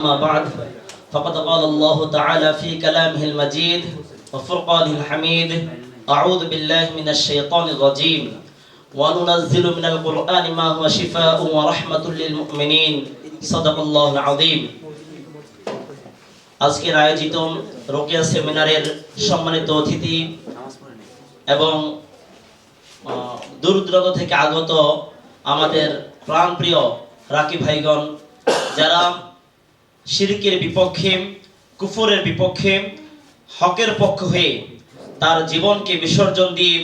أما بعد فقد قال الله تعالى في كلامه المجيد وفرقانه الحميد أعوذ بالله من الشيطان الرجيم وننزل من القرآن ما هو شفاء ورحمة للمؤمنين صدق الله العظيم আজকের আয়োজিত রোকেয়া সেমিনারের সম্মানিত অতিথি এবং দূর দূরান্ত থেকে আগত আমাদের প্রাণপ্রিয় রাকি ভাইগণ, যারা শিরকের বিপক্ষে, কুফরের বিপক্ষে, হকের পক্ষ হয়ে তার জীবনকে বিসর্জন দিয়ে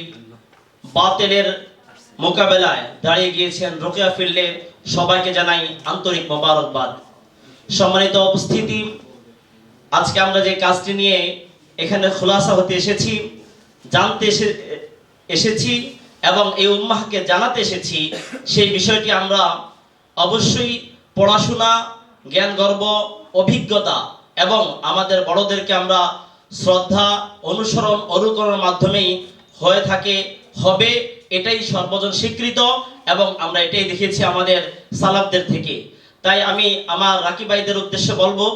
বাতিলের মোকাবেলায় দাঁড়িয়ে গিয়েছেন রোকেয়া ফিল্ডে, সবাইকে জানাই আন্তরিক মোবারকবাদ। সম্মানিত উপস্থিতি, আজকে আমরা যে কাজটি নিয়ে এখানে খোলাসা হতে এসেছি, জানতে এসেছি এবং এই উম্মাহকে জানাতে এসেছি, সেই বিষয়টি আমরা অবশ্যই পড়াশোনা, জ্ঞান গর্ব, অভিজ্ঞতা এবং আমাদের বড়দেরকে আমরা শ্রদ্ধা, অনুসরণ, অনুকরণের মাধ্যমেই হয়ে থাকে, হবে, এটাই সর্বজন স্বীকৃত এবং আমরা এটাই দেখেছি আমাদের সালাফদের থেকে। তাই আমি আমার রাকি ভাইদের উদ্দেশ্যে বলবো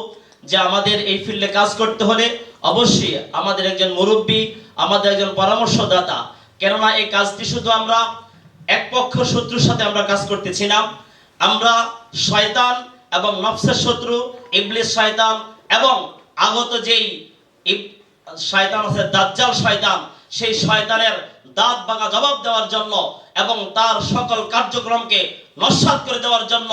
যে আমাদের এই ফিল্ডে কাজ করতে হলে অবশ্যই আমাদের একজন মুরব্বী, আমাদের একজন পরামর্শদাতা, কেননা এই কাজটি শুধু আমরা এক পক্ষ শত্রুর সাথে আমরা কাজ করতেছি না, আমরা শয়তান এবং নফসের শত্রু ইবলিস শয়তান এবং আগত যেই শয়তান আছে দাজ্জাল শয়তান, সেই শয়তানের দাঁত ভাঙা জবাব দেওয়ার জন্য এবং তার সকল কার্যক্রমকে নস্যাৎ করে দেওয়ার জন্য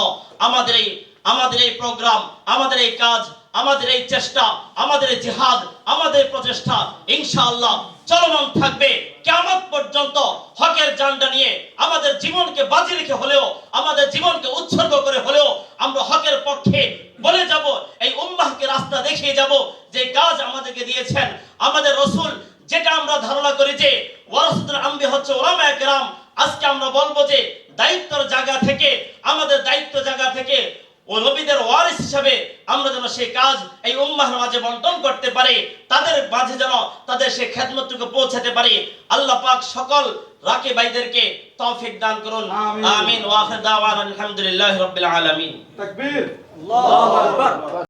আমাদের এই প্রোগ্রাম, আমাদের এই কাজ, আমাদের এই চেষ্টা, আমাদের এই জিহাদ, আমাদের প্রচেষ্টা ইনশাআল্লাহ চলমান থাকবে কিয়ামত পর্যন্ত। হকের জান্ডা নিয়ে আমাদের জীবনকে বাজি রেখে হলেও, আমাদের জীবনকে উৎসর্গ করে হলেও আমরা হকের পক্ষে বলে যাব, এই উম্মাহকে রাস্তা দেখিয়ে যাব। যে কাজ আমাদেরকে দিয়েছেন আমাদের রাসূল, যেটা আমরা ধারণা করি যে ওয়ারাসাতুল আম্বিয়া হচ্ছে উলামায়ে কেরাম, আজকে আমরা বলবো যে দায়িত্বের জায়গা থেকে, আমাদের দায়িত্ব জায়গা থেকে ও নবীদের ওয়ারিস হিসাবে আমরা যেন সেই কাজ এই উম্মাহর মাঝে বন্টন করতে পারি, তাদের মাঝে যেন তাদের সেই খেদমতটুকু পৌঁছাতে পারি। আল্লাহ পাক সকল রাকি ভাইদেরকে তৌফিক দান করুন, আমিন। ওয়া আখির দাওয়ানা আলহামদুলিল্লাহি রাব্বিল আলামিন। তাকবীর, আল্লাহু আকবার।